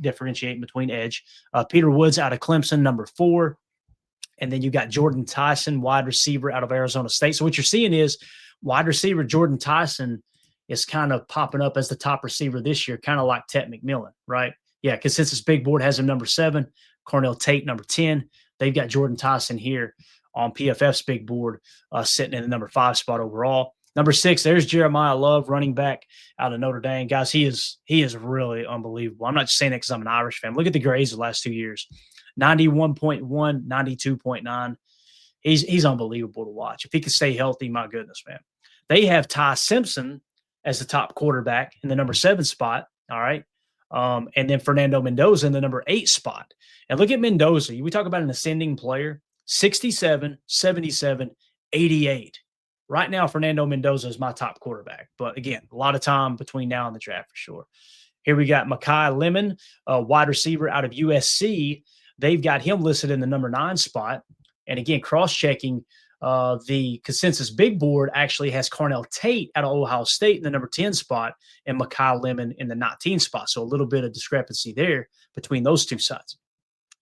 differentiating between edge. Peter Woods out of Clemson, number 4. And then you got Jordan Tyson, wide receiver out of Arizona State. So what you're seeing is wide receiver Jordan Tyson is kind of popping up as the top receiver this year, kind of like Tet McMillan, right? Yeah, Consensus Big Board has him number 7, Cornell Tate number 10. They've got Jordan Tyson here on PFF's Big Board sitting in the number 5 spot overall. Number 6, there's Jeremiah Love, running back out of Notre Dame. Guys, he is really unbelievable. I'm not just saying that because I'm an Irish fan. Look at the grades the last 2 years. 91.1, 92.9. He's unbelievable to watch. If he can stay healthy, my goodness, man. They have Ty Simpson as the top quarterback in the number 7 spot, all right? And then Fernando Mendoza in the number 8 spot. And look at Mendoza. We talk about an ascending player, 67, 77, 88. Right now, Fernando Mendoza is my top quarterback. But again, a lot of time between now and the draft for sure. Here we got Mekhi Lemon, a wide receiver out of USC. They've got him listed in the number 9 spot. And again, cross-checking, the Consensus Big Board actually has Cornell Tate out of Ohio State in the number 10 spot and Mekhi Lemon in the 19 spot. So a little bit of discrepancy there between those two sides.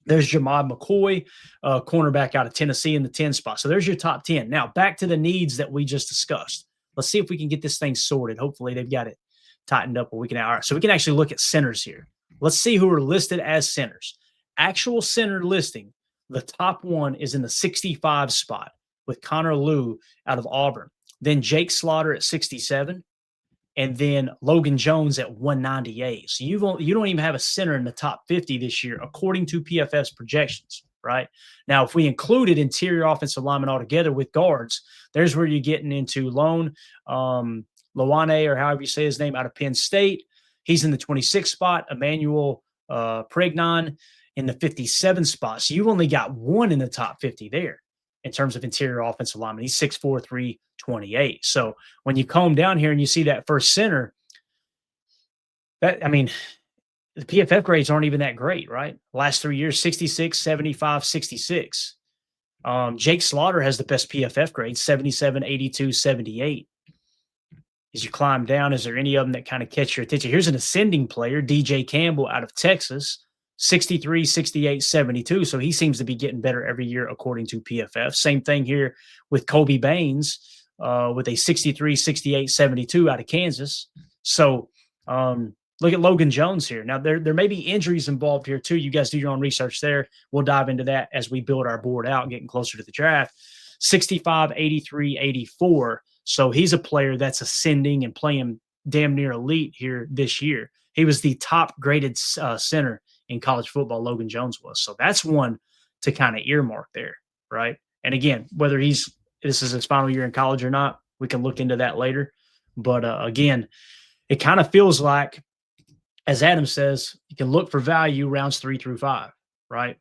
There's Jamad McCoy, cornerback out of Tennessee in the 10 spot. So there's your top 10. Now back to the needs that we just discussed. Let's see if we can get this thing sorted. Hopefully they've got it tightened up where we can. All right, so we can actually look at centers here. Let's see who are listed as centers. Actual center listing, the top one is in the 65 spot with Connor Lew out of Auburn. Then Jake Slaughter at 67. And then Logan Jones at 198. So you don't even have a center in the top 50 this year, according to PFF's projections, right? Now, if we included interior offensive linemen altogether with guards, there's where you're getting into Loane, or however you say his name, out of Penn State. He's in the 26th spot. Emmanuel Pregnon in the 57 spot. So you've only got one in the top 50 there. in terms of interior offensive lineman. He's 6'4", 328. So when you come down here and you see that first center, the PFF grades aren't even that great, right? Last 3 years, 66, 75, 66. Jake Slaughter has the best PFF grade, 77, 82, 78. As you climb down, is there any of them that kind of catch your attention? Here's an ascending player, DJ Campbell out of Texas, 63, 68, 72. So he seems to be getting better every year according to PFF. Same thing here with Kobe Baines with a 63, 68, 72 out of Kansas. So look at Logan Jones here. Now, there may be injuries involved here too. You guys do your own research there. We'll dive into that as we build our board out, getting closer to the draft. 65, 83, 84. So he's a player that's ascending and playing damn near elite here this year. He was the top graded center in college football, Logan Jones was. So that's one to kind of earmark there, right? And again, whether this is his final year in college or not, we can look into that later. But again, it kind of feels like, as Adam says, you can look for value rounds 3 through 5, right?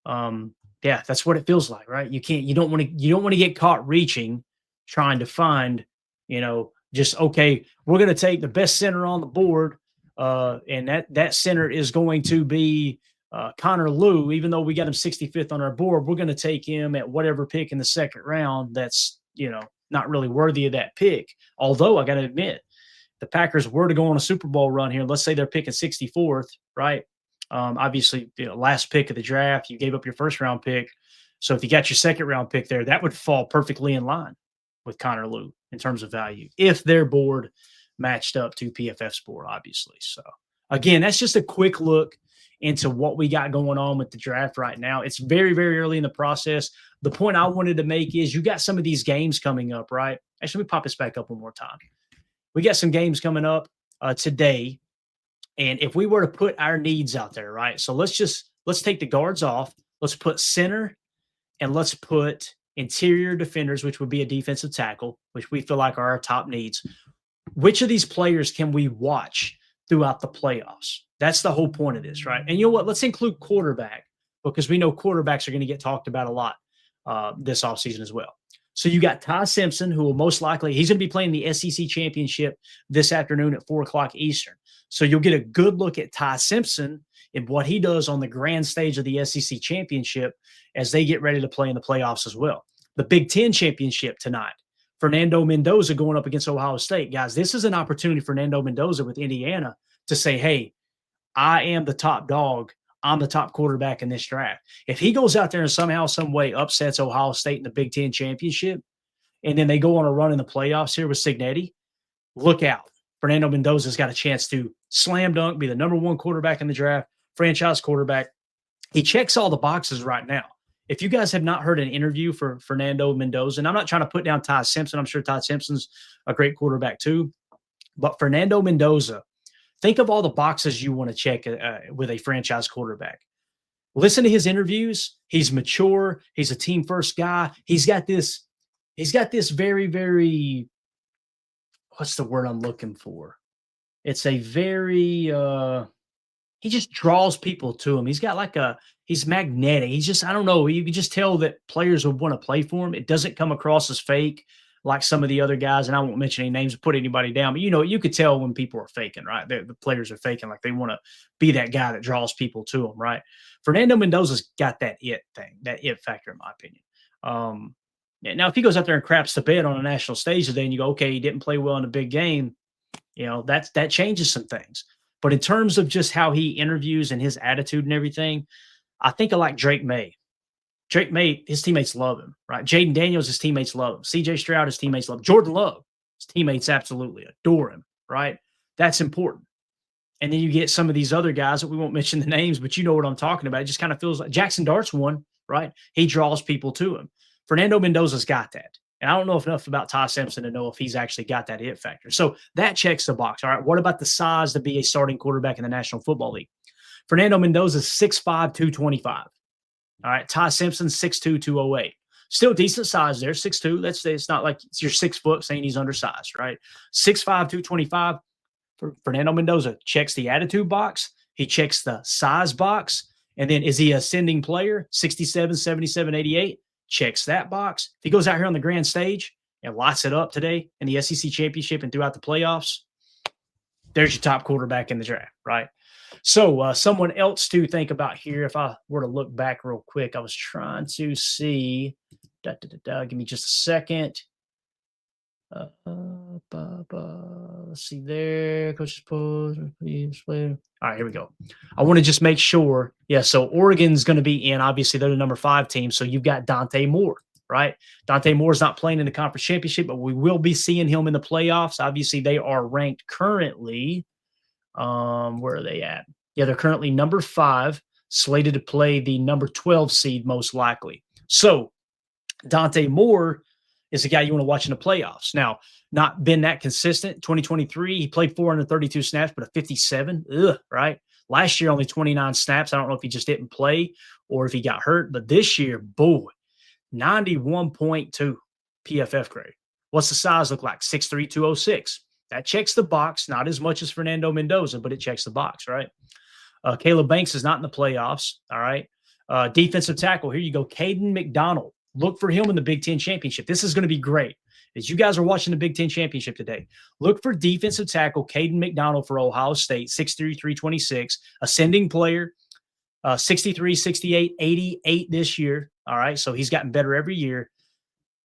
Yeah, that's what it feels like, right? You don't want to get caught reaching, trying to find, just, okay, we're going to take the best center on the board, and that center is going to be Connor Lew. Even though we got him 65th on our board, we're going to take him at whatever pick in the second round that's, not really worthy of that pick. Although I got to admit, the Packers were to go on a Super Bowl run here, let's say they're picking 64th, right? Obviously, last pick of the draft, you gave up your first round pick. So if you got your second round pick there, that would fall perfectly in line with Connor Lew in terms of value, if their board matched up to PFF's board, obviously. So again, that's just a quick look into what we got going on with the draft right now. It's very, very early in the process. The point I wanted to make is you got some of these games coming up, right? Actually, let me pop this back up one more time. We got some games coming up today. And if we were to put our needs out there, right? So let's take the guards off. Let's put center and let's put interior defenders, which would be a defensive tackle, which we feel like are our top needs. Which of these players can we watch throughout the playoffs? That's the whole point of this, right? And you know what? Let's include quarterback, because we know quarterbacks are going to get talked about a lot this offseason as well. So you got Ty Simpson, who will most likely, he's going to be playing the SEC championship this afternoon at 4:00 Eastern. So you'll get a good look at Ty Simpson and what he does on the grand stage of the SEC championship as they get ready to play in the playoffs as well. The Big Ten championship tonight, Fernando Mendoza going up against Ohio State. Guys, this is an opportunity for Fernando Mendoza with Indiana to say, hey, I am the top dog. I'm the top quarterback in this draft. If he goes out there and somehow, some way upsets Ohio State in the Big Ten championship, and then they go on a run in the playoffs here with Cignetti, look out. Fernando Mendoza's got a chance to slam dunk, be the number one quarterback in the draft, franchise quarterback. He checks all the boxes right now. If you guys have not heard an interview for Fernando Mendoza, and I'm not trying to put down Ty Simpson. I'm sure Ty Simpson's a great quarterback too. But Fernando Mendoza, think of all the boxes you want to check with a franchise quarterback. Listen to his interviews. He's mature. He's a team first guy. He's got this very, very, what's the word I'm looking for? It's a very, he just draws people to him. He's magnetic. He's just, I don't know. You can just tell that players would want to play for him. It doesn't come across as fake like some of the other guys, and I won't mention any names or put anybody down, but you could tell when people are faking, right? The players are faking, like they want to be that guy that draws people to them, right? Fernando Mendoza's got that it thing, that it factor, in my opinion. Now, if he goes out there and craps the bed on a national stage today and you go, okay, he didn't play well in a big game, that changes some things. But in terms of just how he interviews and his attitude and everything, I think I like Drake May. Drake May, his teammates love him, right? Jaden Daniels, his teammates love him. CJ Stroud, his teammates love him. Jordan Love, his teammates absolutely adore him, right? That's important. And then you get some of these other guys that we won't mention the names, but you know what I'm talking about. It just kind of feels like Jackson Dart's one, right? He draws people to him. Fernando Mendoza's got that. And I don't know enough about Ty Simpson to know if he's actually got that it factor. So that checks the box. All right, what about the size to be a starting quarterback in the National Football League? Fernando Mendoza's 6'5", 225. All right, Ty Simpson, 6'2", 208. Still decent size there, 6'2". It's not like you're 6 foot saying he's undersized, right? 6'5", 225. Fernando Mendoza checks the attitude box. He checks the size box. And then is he a ascending player? 67, 77, 88. checks that box. If he goes out here on the grand stage and lights it up today in the SEC championship and throughout the playoffs, there's your top quarterback in the draft, right? So someone else to think about here, if I were to look back real quick, I was trying to see, give me just a second. Let's see there. Coach's pose. All right, here we go. I want to just make sure. Yeah, so Oregon's going to be in. Obviously, they're the number 5 team. So you've got Dante Moore, right? Dante Moore's not playing in the conference championship, but we will be seeing him in the playoffs. Obviously, they are ranked currently. Where are they at? Yeah, they're currently number 5, slated to play the number 12 seed most likely. So Dante Moore is the guy you want to watch in the playoffs. Now, not been that consistent. 2023, he played 432 snaps, but a 57. Right? Last year, only 29 snaps. I don't know if he just didn't play or if he got hurt. But this year, boy, 91.2 PFF grade. What's the size look like? 6'3", 206. That checks the box. Not as much as Fernando Mendoza, but it checks the box, right? Caleb Banks is not in the playoffs, all right? Defensive tackle, here you go, Caden McDonald. Look for him in the Big Ten Championship. This is going to be great. As you guys are watching the Big Ten Championship today, look for defensive tackle Caden McDonald for Ohio State, 6'3", 326, ascending player, 63, 68, 88 this year, all right? So he's gotten better every year,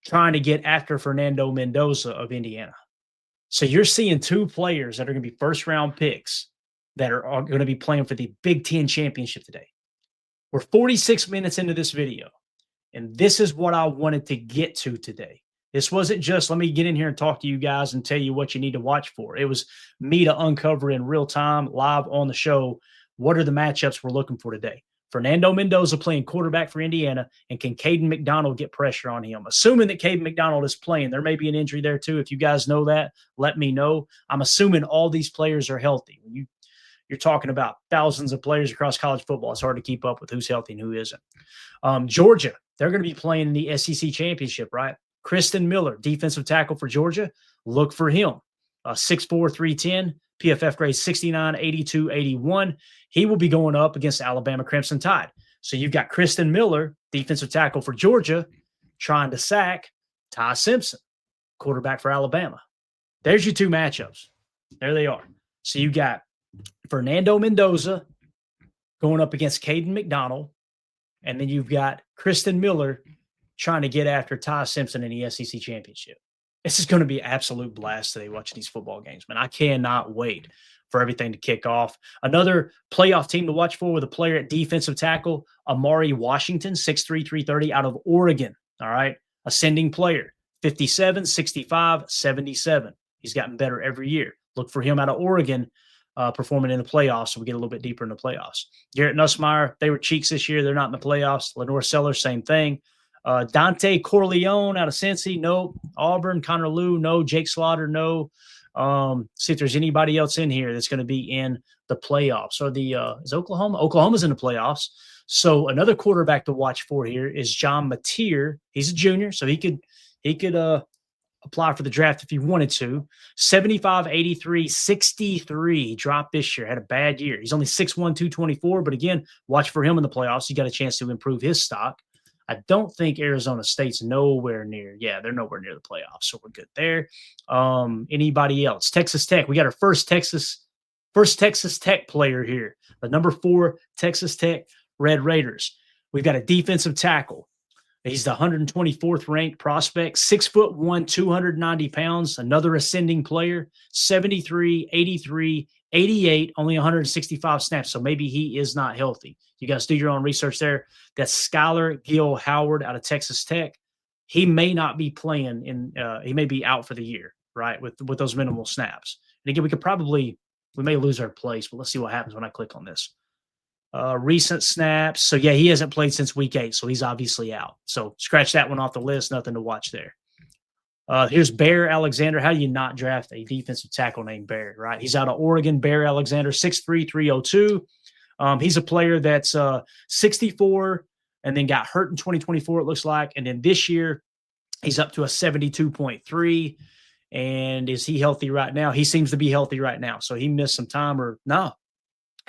trying to get after Fernando Mendoza of Indiana. So you're seeing 2 players that are going to be first-round picks that are going to be playing for the Big Ten Championship today. We're 46 minutes into this video, and this is what I wanted to get to today. This wasn't just, let me get in here and talk to you guys and tell you what you need to watch for. It was me to uncover in real time, live on the show, what are the matchups we're looking for today. Fernando Mendoza playing quarterback for Indiana, and can Caden McDonald get pressure on him? Assuming that Caden McDonald is playing, there may be an injury there too. If you guys know that, let me know. I'm assuming all these players are healthy. When you're talking about thousands of players across college football, it's hard to keep up with who's healthy and who isn't. Georgia, they're going to be playing in the SEC championship, right? Kristen Miller, defensive tackle for Georgia. Look for him. 6'4", 310. PFF grade 69, 82, 81. He will be going up against Alabama Crimson Tide. So you've got Kristen Miller, defensive tackle for Georgia, trying to sack Ty Simpson, quarterback for Alabama. There's your 2 matchups. There they are. So you got Fernando Mendoza going up against Caden McDonald, and then you've got Kristen Miller trying to get after Ty Simpson in the SEC championship. This is going to be an absolute blast today watching these football games, man. I cannot wait for everything to kick off. Another playoff team to watch for with a player at defensive tackle, Amari Washington, 6'3", 330 out of Oregon. All right. Ascending player, 57, 65, 77. He's gotten better every year. Look for him out of Oregon performing in the playoffs, so we get a little bit deeper in the playoffs. Garrett Nussmeier, they were cheeks this year. They're not in the playoffs. Lenore Sellers, same thing. Dante Corleone out of Cincy, no. Auburn, Connor Lew, no. Jake Slaughter, no. See if there's anybody else in here that's going to be in the playoffs. Or is Oklahoma? Oklahoma's in the playoffs. So another quarterback to watch for here is John Mateer. He's a junior, so he could apply for the draft if he wanted to. 75, 83, 63. He dropped this year. Had a bad year. He's only 6'1", 224. But again, watch for him in the playoffs. You got a chance to improve his stock. I don't think Arizona State's nowhere near. Yeah, they're nowhere near the playoffs, so we're good there. Anybody else? Texas Tech. We got our first Texas Tech player here. The number 4 Texas Tech Red Raiders. We've got a defensive tackle. He's the 124th ranked prospect, 6'1", 290 pounds. Another ascending player, 73, 83, 88, only 165 snaps. So maybe he is not healthy. You guys do your own research there. That's Skylar Gill Howard out of Texas Tech. He may not be playing he may be out for the year, right? With those minimal snaps. And again, we may lose our place, but let's see what happens when I click on this. Recent snaps. So yeah, he hasn't played since week 8. So he's obviously out. So scratch that one off the list. Nothing to watch there. Here's Bear Alexander. How do you not draft a defensive tackle named Bear, right? He's out of Oregon. Bear Alexander, 6'3", 302. He's a player that's 64 and then got hurt in 2024, it looks like. And then this year, he's up to a 72.3. And is he healthy right now? He seems to be healthy right now. So he missed some time or no.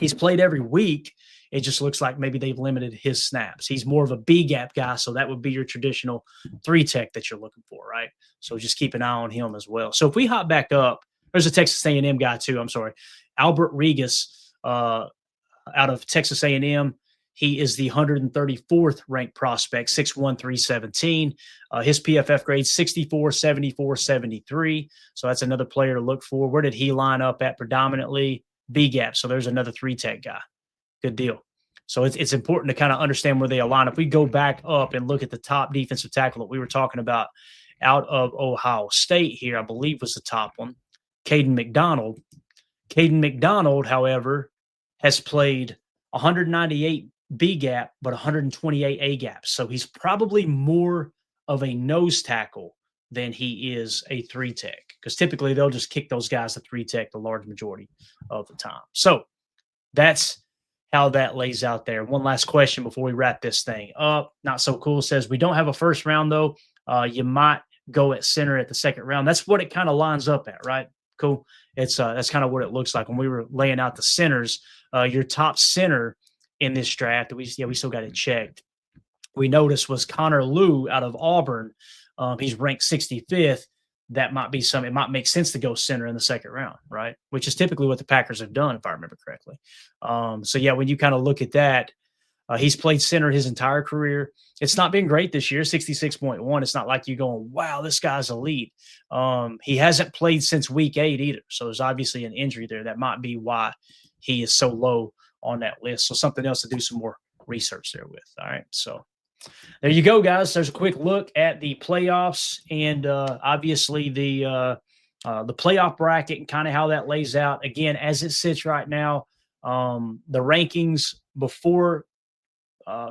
He's played every week. It just looks like maybe they've limited his snaps. He's more of a B gap guy, so that would be your traditional 3-tech that you're looking for, right? So just keep an eye on him as well. So if we hop back up, there's a Texas A&M guy too. I'm sorry, Albert Regas out of Texas A&M. He is the 134th ranked prospect, 6'1", 317. His PFF grade 64, 74, 73. So that's another player to look for. Where did he line up at predominantly? B gap. So there's another 3-tech guy. Good deal. So it's important to kind of understand where they align. If we go back up and look at the top defensive tackle that we were talking about out of Ohio State here, I believe was the top one, Caden McDonald. Caden McDonald, however, has played 198 B gap, but 128 A gap. So he's probably more of a nose tackle than he is a 3-tech, because typically they'll just kick those guys to 3-tech the large majority of the time. So that's how that lays out there. One last question before we wrap this thing up. Not So Cool says, we don't have a first round though. You might go at center at the second round. That's what it kind of lines up at, right? Cool. It's that's kind of what it looks like when we were laying out the centers. Your top center in this draft, we still got it checked. We noticed was Connor Lew out of Auburn. He's ranked 65th. That might be it might make sense to go center in the second round, right? Which is typically what the Packers have done, if I remember correctly. So yeah, when you kind of look at that, he's played center his entire career. It's not been great this year, 66.1. It's not like you going, wow, this guy's elite. He hasn't played since week 8 either. So there's obviously an injury there. That might be why he is so low on that list. So something else to do some more research there with. All right. So there you go, guys. There's a quick look at the playoffs and obviously the playoff bracket and kind of how that lays out. Again, as it sits right now, the rankings before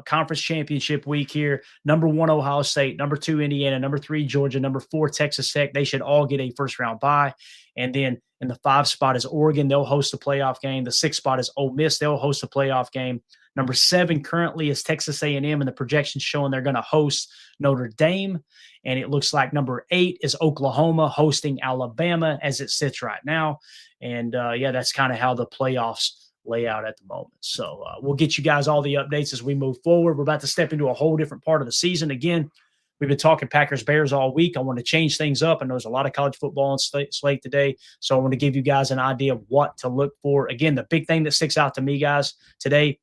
conference championship week here, number 1, Ohio State, number 2, Indiana, number 3, Georgia, number 4, Texas Tech. They should all get a first round bye. And then in the 5 spot is Oregon. They'll host a playoff game. The 6 spot is Ole Miss. They'll host a playoff game. Number 7 currently is Texas A&M, and the projections showing they're going to host Notre Dame. And it looks like number 8 is Oklahoma hosting Alabama as it sits right now. And that's kind of how the playoffs lay out at the moment. So we'll get you guys all the updates as we move forward. We're about to step into a whole different part of the season. Again, we've been talking Packers-Bears all week. I want to change things up. I know there's a lot of college football on slate today, so I want to give you guys an idea of what to look for. Again, the big thing that sticks out to me, guys, today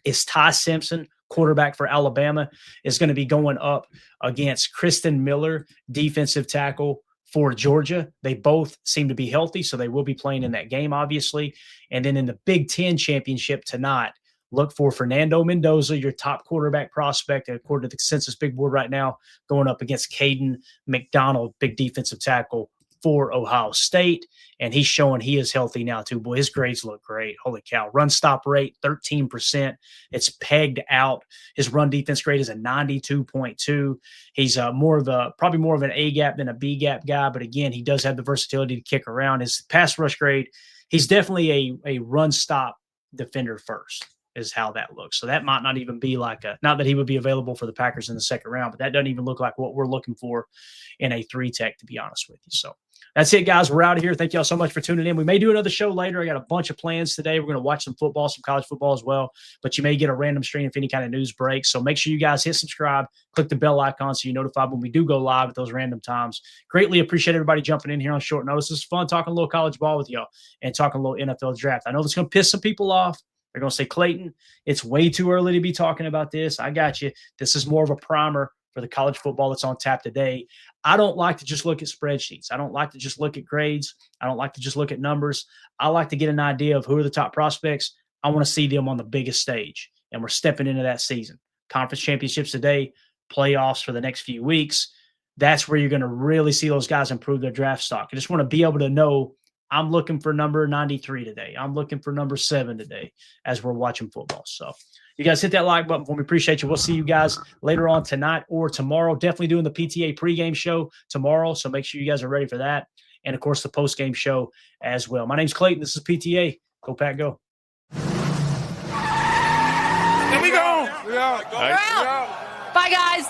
is Ty Simpson, quarterback for Alabama, is going to be going up against Kristen Miller, defensive tackle for Georgia. They both seem to be healthy, so they will be playing in that game, obviously. And then in the Big Ten championship tonight, look for Fernando Mendoza, your top quarterback prospect, according to the Census Big Board right now, going up against Caden McDonald, big defensive tackle for Ohio State. And he's showing he is healthy now too. Boy, his grades look great. Holy cow. Run stop rate, 13%. It's pegged out. His run defense grade is a 92.2. He's probably more of an A gap than a B gap guy. But again, he does have the versatility to kick around. His pass rush grade, he's definitely a run stop defender first, is how that looks. So that might not even be not that he would be available for the Packers in the second round, but that doesn't even look like what we're looking for in a 3-tech, to be honest with you. So that's it, guys. We're out of here. Thank y'all so much for tuning in. We may do another show later. I got a bunch of plans today. We're going to watch some football, some college football as well, but you may get a random stream if any kind of news breaks. So make sure you guys hit subscribe, click the bell icon so you're notified when we do go live at those random times. Greatly appreciate everybody jumping in here on short notice. It's fun talking a little college ball with y'all and talking a little NFL draft. I know that's going to piss some people off. They're going to say, Clayton, it's way too early to be talking about this. I got you. This is more of a primer for the college football that's on tap today. I don't like to just look at spreadsheets. I don't like to just look at grades. I don't like to just look at numbers. I like to get an idea of who are the top prospects. I want to see them on the biggest stage, and we're stepping into that season. Conference championships today, playoffs for the next few weeks. That's where you're going to really see those guys improve their draft stock. I just want to be able to know I'm looking for number 93 today. I'm looking for number 7 today as we're watching football. So you guys hit that like button for me. Appreciate you. We'll see you guys later on tonight or tomorrow. Definitely doing the PTA pregame show tomorrow. So make sure you guys are ready for that. And, of course, the postgame show as well. My name's Clayton. This is PTA. Go, Pack, go. Here we go. We're out. Bye, guys.